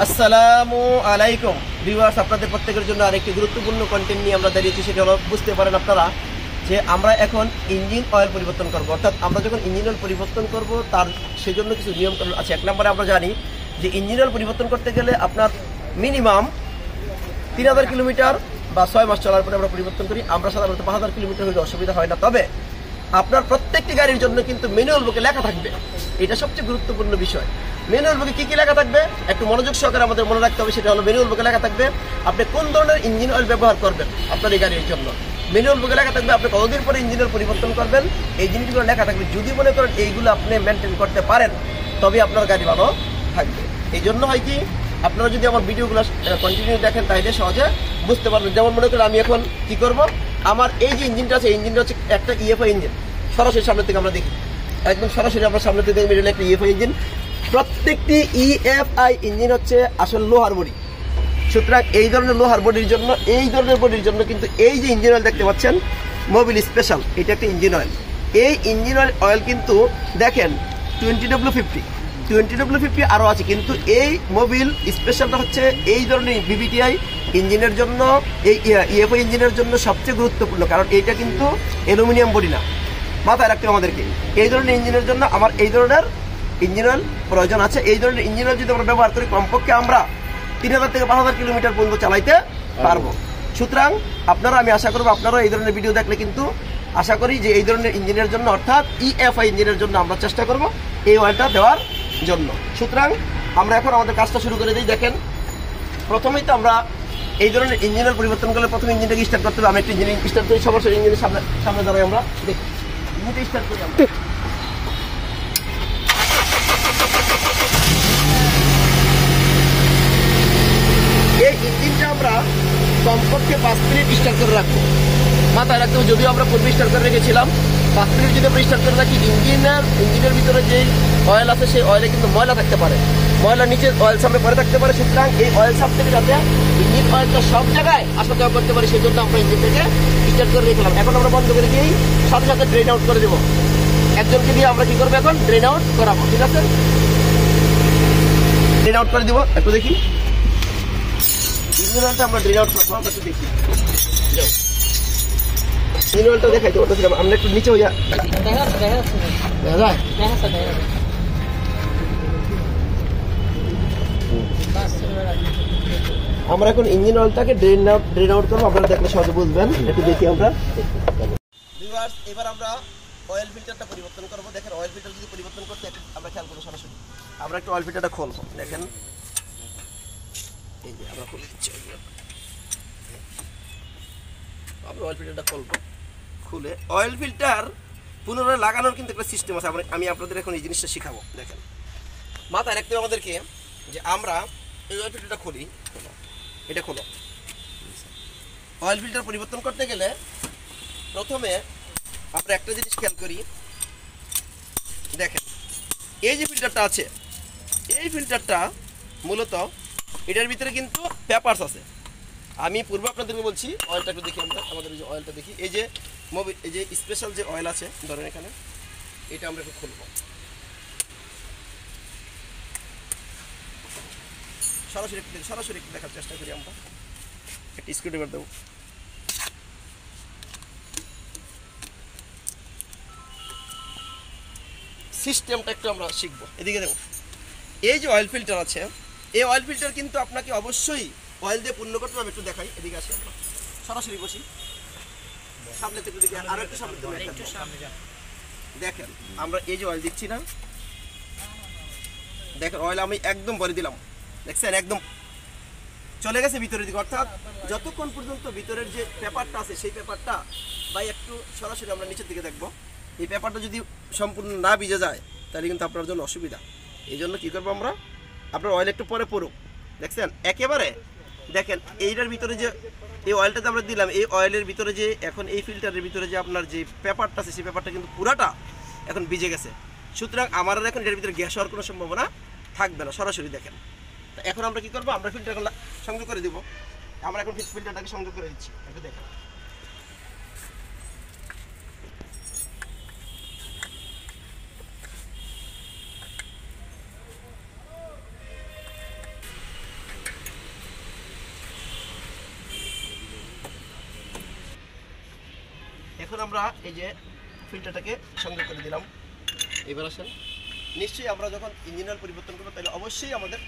আসসালামু আলাইকুম ভিউয়ার্স, আপনাদের প্রত্যেকের জন্য আরেকটি গুরুত্বপূর্ণ কন্টেন্ট নিয়ে আমরা দাঁড়িয়েছি। সেটা হলো, বুঝতে পারেন আপনারা যে আমরা এখন ইঞ্জিন অয়েল পরিবর্তন করব। অর্থাৎ আমরা যখন ইঞ্জিন অয়েল পরিবর্তন করব তার সেজন্য কিছু নিয়মকানুন আছে। এক নম্বরে আমরা জানি যে ইঞ্জিন অয়েল পরিবর্তন করতে গেলে আপনার মিনিমাম 3000 কিলোমিটার বা 6 মাস চলার পরে আমরা পরিবর্তন করি। আমরা সাধারণত 5000 কিলোমিটার হলে অসুবিধা হয় না। তবে আপনার প্রত্যেকটি গাড়ির জন্য কিন্তু ম্যানুয়াল বুকে লেখা থাকবে, এটা সবচেয়ে গুরুত্বপূর্ণ বিষয়। ম্যানুয়াল বুকে কি কি লেখা থাকবে একটু মনোযোগ সহকারে আমাদের মনে রাখতে হবে। সেটা হলো, ম্যানুয়াল বুকে লেখা থাকবে আপনি কোন ধরনের ইঞ্জিন অয়েল ব্যবহার করবেন আপনার এই গাড়ির জন্য। ম্যানুয়াল বুকে লেখা থাকবে আপনি কতদিন পরে ইঞ্জিন অয়েল পরিবর্তন করবেন, এই জিনিসগুলো লেখা থাকবে। যদি মনে করেন এইগুলো আপনি মেনটেন করতে পারেন তবে আপনার গাড়ি ভালো থাকবে। এই জন্য হয় কি, আপনারা যদি আমার ভিডিওগুলো কন্টিনিউ দেখেন তাহলে সহজে বুঝতে পারবেন। যেমন মনে করেন আমি এখন কি করব, আমার এই যে ইঞ্জিনটা আছে, ইঞ্জিনটা হচ্ছে একটা ইএফআই ইঞ্জিন। সরাসরি সামনে থেকে আমরা দেখি, একদম সরাসরি আমরা সামনে থেকে দেখি একটা ইএফআই ইঞ্জিন। প্রত্যেকটি ইএফআই ইঞ্জিন হচ্ছে আসলে লোহার বডি। সুতরাং এই ধরনের লোহার বডির জন্য, এই ধরনের বডির জন্য কিন্তু এই যে ইঞ্জিন অয়েল দেখতে পাচ্ছেন মোবিল স্পেশাল, এটা একটা ইঞ্জিন অয়েল। এই ইঞ্জিন অয়েল কিন্তু দেখেন 20W50 আরও আছে, কিন্তু এই মোবিল স্পেশালটা হচ্ছে এই ধরনের বিবিটিআই ইঞ্জিনের জন্য, এই ইএফআই ইঞ্জিনের জন্য সবচেয়ে গুরুত্বপূর্ণ। কারণ এইটা কিন্তু অ্যালুমিনিয়াম বডি না, মাথায় রাখতে আমাদেরকে। এই ধরনের ইঞ্জিনের জন্য আমার এই ধরনের ইঞ্জিন অয়েল প্রয়োজন আছে। এই ধরনের ইঞ্জিন অয়েল যদি আমরা ব্যবহার করি, কমপক্ষে আমরা 3000 থেকে 5000 কিলোমিটার পর্যন্ত চালাইতে পারবো। সুতরাং আপনারা, আমি আশা করবো আপনারা এই ধরনের ভিডিও দেখলে কিন্তু আশা করি যে এই ধরনের ইঞ্জিনের জন্য, অর্থাৎ ইএফআই ইঞ্জিনের জন্য আমরা চেষ্টা করব এই অয়েলটা দেওয়ার জন্য। সুতরাং আমরা এখন আমাদের কাজটা শুরু করে দিই। দেখেন, প্রথমেই তো আমরা এই ধরনের ইঞ্জিন অয়েল পরিবর্তন করলে প্রথমে ইঞ্জিনটাকে স্টার্ট করতে হবে। আমি একটা ইঞ্জিন স্টার্ট করি, সরাসরি ইঞ্জিনের সামনে দাঁড়াই আমরা দেখি, ইঞ্জিনটা স্টার্ট করি আমরা। এই ইঞ্জিনটা আমরা কমপক্ষে 5 মিনিট স্টার্ট করে রাখবো, মাথায় রাখতে হবে। যদিও আমরা পূর্বে স্টার্ট করে রেখেছিলাম, 5 মিনিট যদি আমরা স্টার্ট করে রাখি, ইঞ্জিনের ভিতরে যে অয়েল আছে সেই অয়েলে কিন্তু ময়লা থাকতে পারে, ময়লা নিচে অয়েল সামনে পরে থাকতে পারে। সুতরাং এই অয়েল সাপ থেকে যাতে ইঞ্জিন অয়েলটা সব জায়গায় আসা যাওয়া করতে পারে, সেই জন্য আমরা ইঞ্জিনটাকে স্টার্ট করে রেখেছিলাম। এখন আমরা বন্ধ করে দিয়েই সাথে সাথে ড্রেন আউট করে দেবো। একজনকে দিয়ে আমরা কি করবো, এখন ড্রেন আউট করাবো। ঠিক আছে, ড্রেন আউট করে দিব। একটু দেখি ইঞ্জিন অয়েলটা আমরা ড্রেন আউট করবো, আমরা একটু দেখি। ইঞ্জিন অয়েলটা দেখাই তো, আমরা একটু নিচে হইয়া দেখা যায়। আমরা এখন ইঞ্জিন অয়েলটাকে ড্রেন আউট করবো, আপনারা দেখলে সহজে বুঝবেন। একটু দেখি আমরা। এবার আমরা অয়েল ফিল্টারটা পরিবর্তন করবো। দেখেন, অয়েল ফিল্টার যদি পরিবর্তন করতে আমরা খেয়াল করবো, সরাসরি আমরা একটু অয়েল ফিল্টারটা খুলবো। দেখেন, এই যে আমরা খুলে দিচ্ছি, আমরা অয়েল ফিল্টারটা খুলবো। খুলে অয়েল ফিল্টার পুনরায় লাগানোর কিন্তু একটা সিস্টেম আছে। আমি আপনাদের এখন এই জিনিসটা শিখাবো। দেখেন, মাথায় রাখতে হবে আমাদেরকে যে আমরা এই অয়েল ফিল্টারটা খুলি, এটা খোলো। অয়েল ফিল্টার পরিবর্তন করতে গেলে প্রথমে আমরা একটা জিনিস খেয়াল করি। দেখেন, এই যে ফিল্টারটা আছে, এই ফিল্টারটা মূলত এটার ভিতরে কিন্তু পেপারস আছে। আমি পূর্বে আপনাদেরকে বলছি, অয়েলটা একটু দেখি আমরা, আমাদের যে অয়েলটা দেখি, এই যে এই যে স্পেশাল যে অয়েল আছে, ধরেন এখানে, এটা আমরা একটু খুলবো। সরাসরি একটু দেখার চেষ্টা করি আমরা। একটা স্ক্রুড্রাইভার দেবো। সিস্টেমটা একটু আমরা শিখবো, এদিকে দেবো। এই যে অয়েল ফিল্টার আছে, এই অয়েল ফিল্টার কিন্তু আপনাকে অবশ্যই অয়েল দিয়ে পূর্ণ করতে হবে। একটু দেখাই, এদিকে আসি আমরা, সরাসরি বসি, সামনে থেকে দেখি, আরো একটু সামনে দেখেন। আমরা এই যে অয়েল দিচ্ছি না, দেখেন অয়েল আমি একদম ভরে দিলাম, দেখছেন একদম চলে গেছে ভিতরের দিকে। অর্থাৎ যতক্ষণ পর্যন্ত ভিতরের যে পেপারটা আছে সেই পেপারটা, বা একটু সরাসরি আমরা নিচের দিকে দেখবো, এই পেপারটা যদি সম্পূর্ণ না ভিজে যায় তাহলে কিন্তু আপনার জন্য অসুবিধা। এই জন্য কী করবো আমরা, আপনার অয়েল একটু পরে পড়ুক, দেখছেন একেবারে। দেখেন এইটার ভিতরে যে এই অয়েলটাতে আমরা দিলাম, এই অয়েলের ভিতরে যে এখন এই ফিল্টারের ভিতরে যে আপনার যে পেপারটা আছে, সেই পেপারটা কিন্তু পুরাটা এখন ভিজে গেছে। সুতরাং আমার এখন এটার ভিতরে গ্যাস হওয়ার কোনো সম্ভাবনা থাকবে না। সরাসরি দেখেন। এখন আমরা কি করবো, আমরা ফিল্টারটা সংযোগ করে দিব। আমরা এখন ফিল্টারটাকে সংযোগ করে দিচ্ছি, একটু দেখেন। আমরা এই যে ফিল্টারটাকে সংযোগ করে দিলাম। এবার আসেন, নিশ্চয়ই আমরা যখন ইঞ্জিন অয়েল পরিবর্তন করবো তাহলে অবশ্যই আমাদের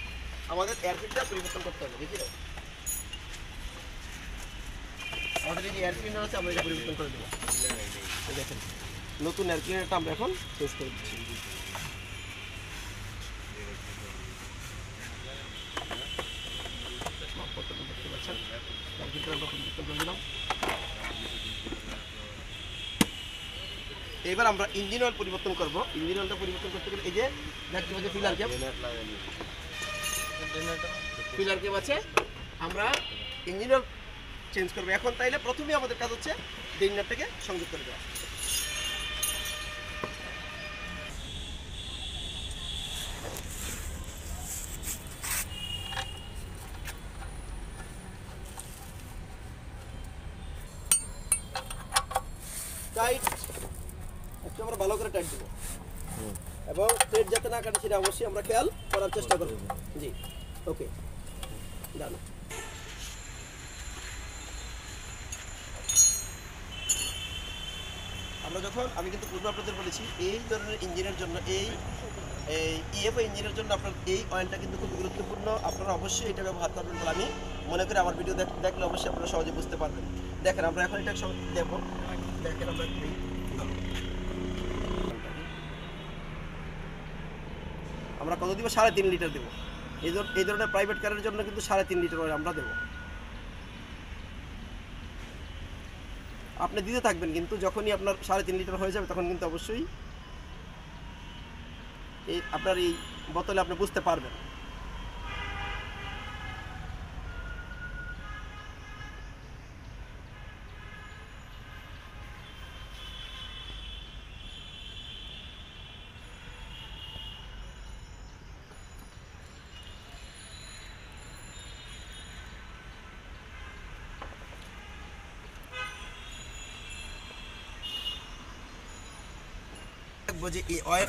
এয়ার ফিল্টার পরিবর্তন করতে হবে। দেখি আমাদের এই যে এয়ার ক্লিনার আছে আমরা এটা পরিবর্তন করে দেবো। দেখেন নতুন এয়ার ক্লিনারটা আমরা এখন চেঞ্জ করে দিচ্ছি। দেখতে পাচ্ছেন এয়ার ফিল্টার আমরা পরিবর্তন করে দিলাম। এবার আমরা ইঞ্জিন অয়েল পরিবর্তন করব। ইঞ্জিন অয়েলটা পরিবর্তন করতে গেলে এই যে দেখতে পাচ্ছি ফিলার ক্যাপ আছে, আমরা ইঞ্জিন অয়েল চেঞ্জ করবো এখন। তাইলে প্রথমেই আমাদের কাজ হচ্ছে ড্রেইনারটাকে সংযোগ করে দেওয়া। টাইট একটু আমরা ভালো করে টাইট দেবো এবং থ্রেড যাতে না কাটে সেটা অবশ্যই আমরা খেয়াল করার চেষ্টা করব। জি ওকে ডান। আমরা যখন আমি কিন্তু পূর্বে আপনাদের বলেছি এই ধরনের ইঞ্জিনের জন্য এই ইএফও ইঞ্জিনের জন্য আপনার এই অয়েলটা কিন্তু খুব গুরুত্বপূর্ণ। আপনারা অবশ্যই এটা ব্যবহার করবেন বলে আমি মনে করি। আমার ভিডিও দেখলে অবশ্যই আপনারা সহজে বুঝতে পারবেন। দেখেন আমরা এখন এটা দেবো। দেখেন আমরা কত দিব? 3.5 লিটার দেবো। এই ধরনের প্রাইভেট কারের জন্য কিন্তু 3.5 লিটার অয়েল আমরা দেবো। আপনি দিতে থাকবেন, কিন্তু যখনই আপনার 3.5 লিটার হয়ে যাবে তখন কিন্তু অবশ্যই এই আপনার এই বোতলে আপনি বুঝতে পারবেন। যে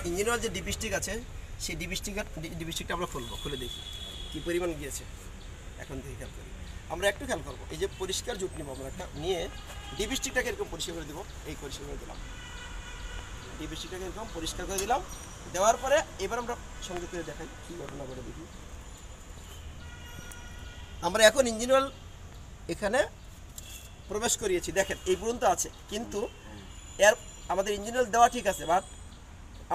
ইঞ্জিন অয়েল যে ডিপস্টিক আছে সেই ডিপস্টিকটা আমরা খুলে দেখি কি পরিমাণ গিয়েছে। এখন থেকে খেয়াল করি, আমরা একটু খেয়াল করবো। এই যে পরিষ্কার জুট নিব আমরা একটা নিয়ে ডিপস্টিকটাকে এরকম পরিষ্কার করে দেবো। এই পরিষ্কার করে দিলাম, ডিপস্টিকটাকে এরকম পরিষ্কার করে দিলাম। দেওয়ার পরে এবার আমরা সংযোগ করে দেখাই কি ঘটনা করে দেখি। আমরা এখন ইঞ্জিন অয়েল এখানে প্রবেশ করিয়েছি, দেখেন এই পর্যন্ত আছে, কিন্তু এর আমাদের ইঞ্জিন অয়েল দেওয়া ঠিক আছে। বাট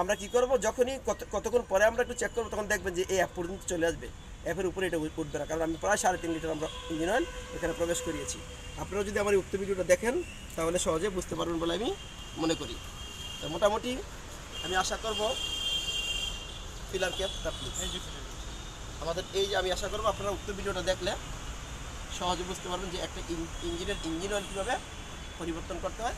আমরা কি করব, যখনই কতক্ষণ পরে আমরা একটু চেক করবো তখন দেখবেন যে এই অ্যাপ পর্যন্ত চলে আসবে। অ্যাপের উপরে এটা উঠবে না, কারণ আমি প্রায় 3.5 লিটার আমরা ইঞ্জিন অয়েল এখানে প্রবেশ করিয়েছি। আপনারা যদি আমার উক্ত ভিডিওটা দেখেন তাহলে সহজে বুঝতে পারবেন বলে আমি মনে করি। তো মোটামুটি আমি আশা করব ফিলার ক্যাপ আমাদের এই যে আমি আশা করব আপনারা উক্ত ভিডিওটা দেখলে সহজে বুঝতে পারবেন যে একটা ইঞ্জিনের ইঞ্জিন অয়েল কীভাবে পরিবর্তন করতে হয়।